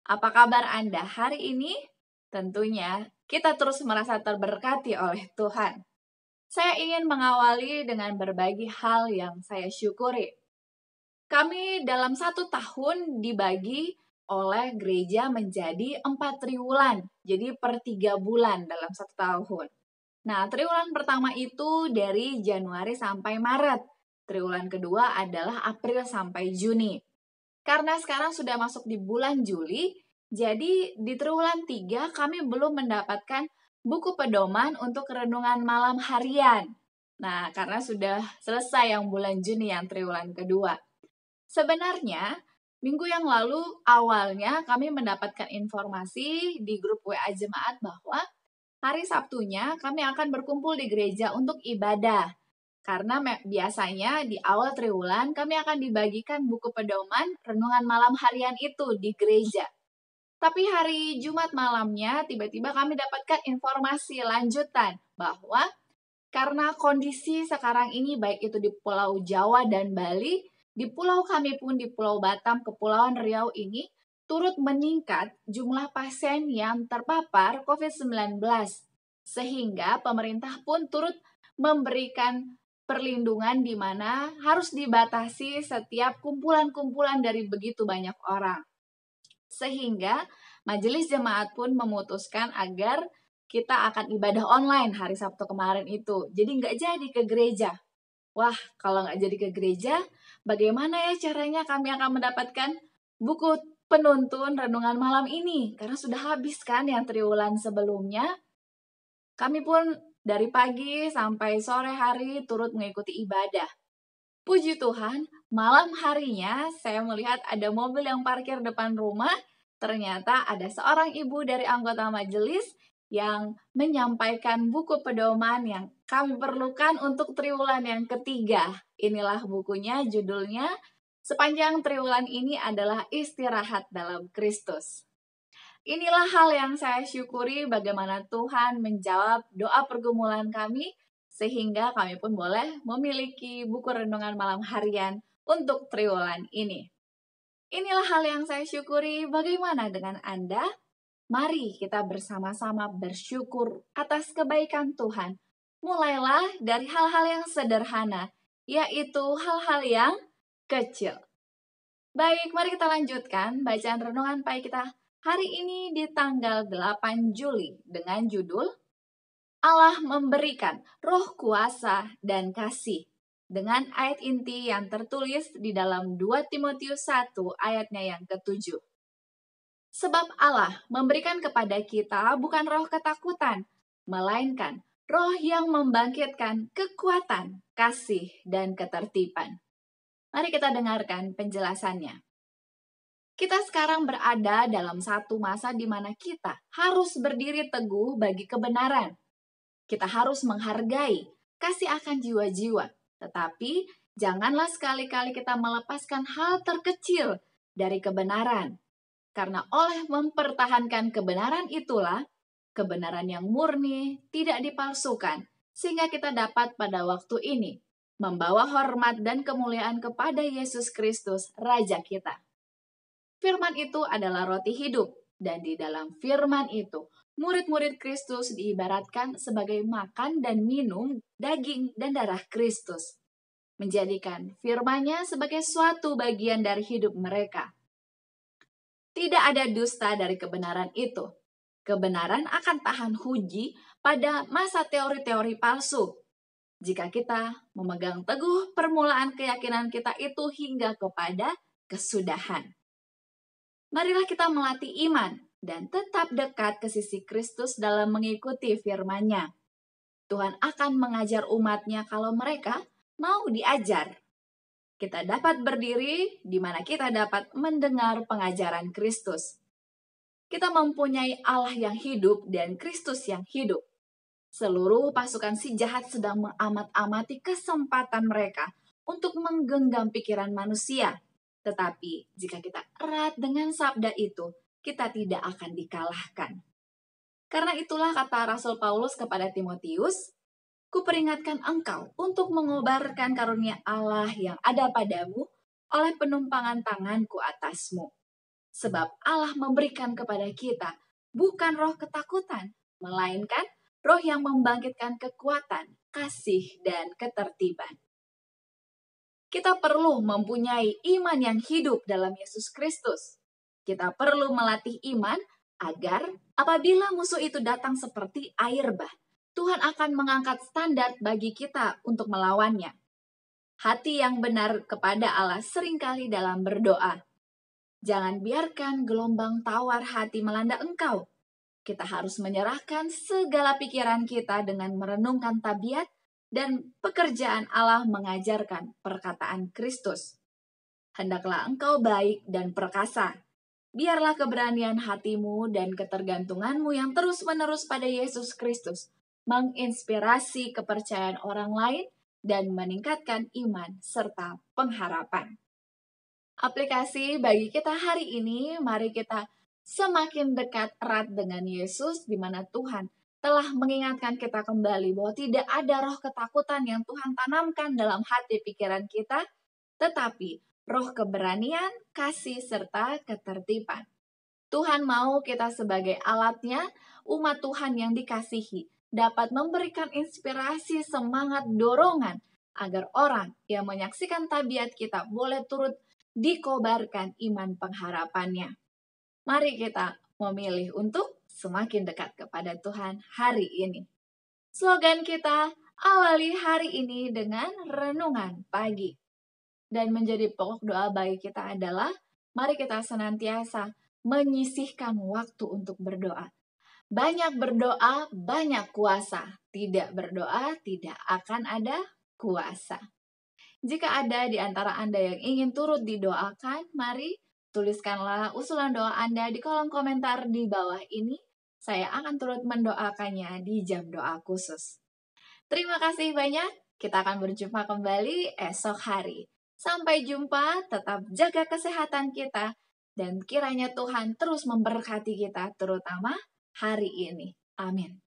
Apa kabar Anda hari ini? Tentunya kita terus merasa terberkati oleh Tuhan. Saya ingin mengawali dengan berbagi hal yang saya syukuri. Kami dalam 1 tahun dibagi oleh gereja menjadi 4 triwulan. Jadi per 3 bulan dalam 1 tahun. Nah, triwulan pertama itu dari Januari sampai Maret. Triwulan kedua adalah April sampai Juni. Karena sekarang sudah masuk di bulan Juli, jadi di triwulan 3 kami belum mendapatkan buku pedoman untuk renungan malam harian. Nah, karena sudah selesai yang bulan Juni yang triwulan kedua. Sebenarnya, minggu yang lalu awalnya kami mendapatkan informasi di grup WA Jemaat bahwa hari Sabtunya kami akan berkumpul di gereja untuk ibadah. Karena biasanya di awal triwulan kami akan dibagikan buku pedoman renungan malam harian itu di gereja. Tapi hari Jumat malamnya tiba-tiba kami dapatkan informasi lanjutan bahwa karena kondisi sekarang ini baik itu di Pulau Jawa dan Bali, di pulau kami pun di Pulau Batam, Kepulauan Riau ini turut meningkat jumlah pasien yang terpapar COVID-19. Sehingga pemerintah pun turut memberikan perlindungan di mana harus dibatasi setiap kumpulan-kumpulan dari begitu banyak orang. Sehingga majelis jemaat pun memutuskan agar kita akan ibadah online hari Sabtu kemarin itu. Jadi nggak jadi ke gereja. Wah, kalau nggak jadi ke gereja, bagaimana ya caranya kami akan mendapatkan buku penuntun renungan malam ini? Karena sudah habis kan yang triwulan sebelumnya. Kami pun dari pagi sampai sore hari turut mengikuti ibadah. Puji Tuhan, malam harinya saya melihat ada mobil yang parkir depan rumah. Ternyata ada seorang ibu dari anggota majelis yang menyampaikan buku pedoman yang kami perlukan untuk triwulan yang ketiga. Inilah bukunya, judulnya Sepanjang Triwulan Ini adalah Istirahat dalam Kristus. Inilah hal yang saya syukuri bagaimana Tuhan menjawab doa pergumulan kami sehingga kami pun boleh memiliki buku renungan malam harian untuk triwulan ini. Inilah hal yang saya syukuri. Bagaimana dengan Anda? Mari kita bersama-sama bersyukur atas kebaikan Tuhan. Mulailah dari hal-hal yang sederhana, yaitu hal-hal yang kecil. Baik, mari kita lanjutkan bacaan renungan pagi kita hari ini di tanggal 8 Juli dengan judul Allah memberikan roh kuasa dan kasih dengan ayat inti yang tertulis di dalam 2 Timotius 1 ayatnya yang ke-7. Sebab Allah memberikan kepada kita bukan roh ketakutan, melainkan roh yang membangkitkan kekuatan, kasih, dan ketertiban. Mari kita dengarkan penjelasannya. Kita sekarang berada dalam satu masa di mana kita harus berdiri teguh bagi kebenaran. Kita harus menghargai, kasih akan jiwa-jiwa. Tetapi janganlah sekali-kali kita melepaskan hal terkecil dari kebenaran. Karena oleh mempertahankan kebenaran itulah, kebenaran yang murni, tidak dipalsukan, sehingga kita dapat pada waktu ini membawa hormat dan kemuliaan kepada Yesus Kristus, Raja kita. Firman itu adalah roti hidup, dan di dalam firman itu, murid-murid Kristus diibaratkan sebagai makan dan minum daging dan darah Kristus, menjadikan firman-Nya sebagai suatu bagian dari hidup mereka. Tidak ada dusta dari kebenaran itu. Kebenaran akan tahan uji pada masa teori-teori palsu. Jika kita memegang teguh permulaan keyakinan kita itu hingga kepada kesudahan. Marilah kita melatih iman dan tetap dekat ke sisi Kristus dalam mengikuti firman-Nya. Tuhan akan mengajar umat-Nya kalau mereka mau diajar. Kita dapat berdiri di mana kita dapat mendengar pengajaran Kristus. Kita mempunyai Allah yang hidup dan Kristus yang hidup. Seluruh pasukan si jahat sedang mengamat-amati kesempatan mereka untuk menggenggam pikiran manusia. Tetapi jika kita erat dengan sabda itu, kita tidak akan dikalahkan. Karena itulah kata Rasul Paulus kepada Timotius, Kuperingatkan engkau untuk mengobarkan karunia Allah yang ada padamu oleh penumpangan tanganku atasmu. Sebab Allah memberikan kepada kita bukan roh ketakutan, melainkan roh yang membangkitkan kekuatan, kasih, dan ketertiban. Kita perlu mempunyai iman yang hidup dalam Yesus Kristus. Kita perlu melatih iman agar apabila musuh itu datang seperti air bah, Tuhan akan mengangkat standar bagi kita untuk melawannya. Hati yang benar kepada Allah seringkali dalam berdoa. Jangan biarkan gelombang tawar hati melanda engkau. Kita harus menyerahkan segala pikiran kita dengan merenungkan tabiat dan pekerjaan Allah mengajarkan perkataan Kristus. Hendaklah engkau baik dan perkasa. Biarlah keberanian hatimu dan ketergantunganmu yang terus-menerus pada Yesus Kristus menginspirasi kepercayaan orang lain dan meningkatkan iman serta pengharapan. Aplikasi bagi kita hari ini, mari kita semakin dekat erat dengan Yesus, di mana Tuhan telah mengingatkan kita kembali bahwa tidak ada roh ketakutan yang Tuhan tanamkan dalam hati pikiran kita, tetapi roh keberanian, kasih, serta ketertiban. Tuhan mau kita sebagai alatnya, umat Tuhan yang dikasihi, dapat memberikan inspirasi, semangat, dorongan, agar orang yang menyaksikan tabiat kita boleh turut dikobarkan iman pengharapannya. Mari kita memilih untuk semakin dekat kepada Tuhan hari ini. Slogan kita, awali hari ini dengan renungan pagi. Dan menjadi pokok doa bagi kita adalah, mari kita senantiasa menyisihkan waktu untuk berdoa. Banyak berdoa, banyak kuasa. Tidak berdoa, tidak akan ada kuasa. Jika ada di antara Anda yang ingin turut didoakan, mari tuliskanlah usulan doa Anda di kolom komentar di bawah ini. Saya akan turut mendoakannya di jam doa khusus. Terima kasih banyak. Kita akan berjumpa kembali esok hari. Sampai jumpa, tetap jaga kesehatan kita, dan kiranya Tuhan terus memberkati kita, terutama hari ini. Amin.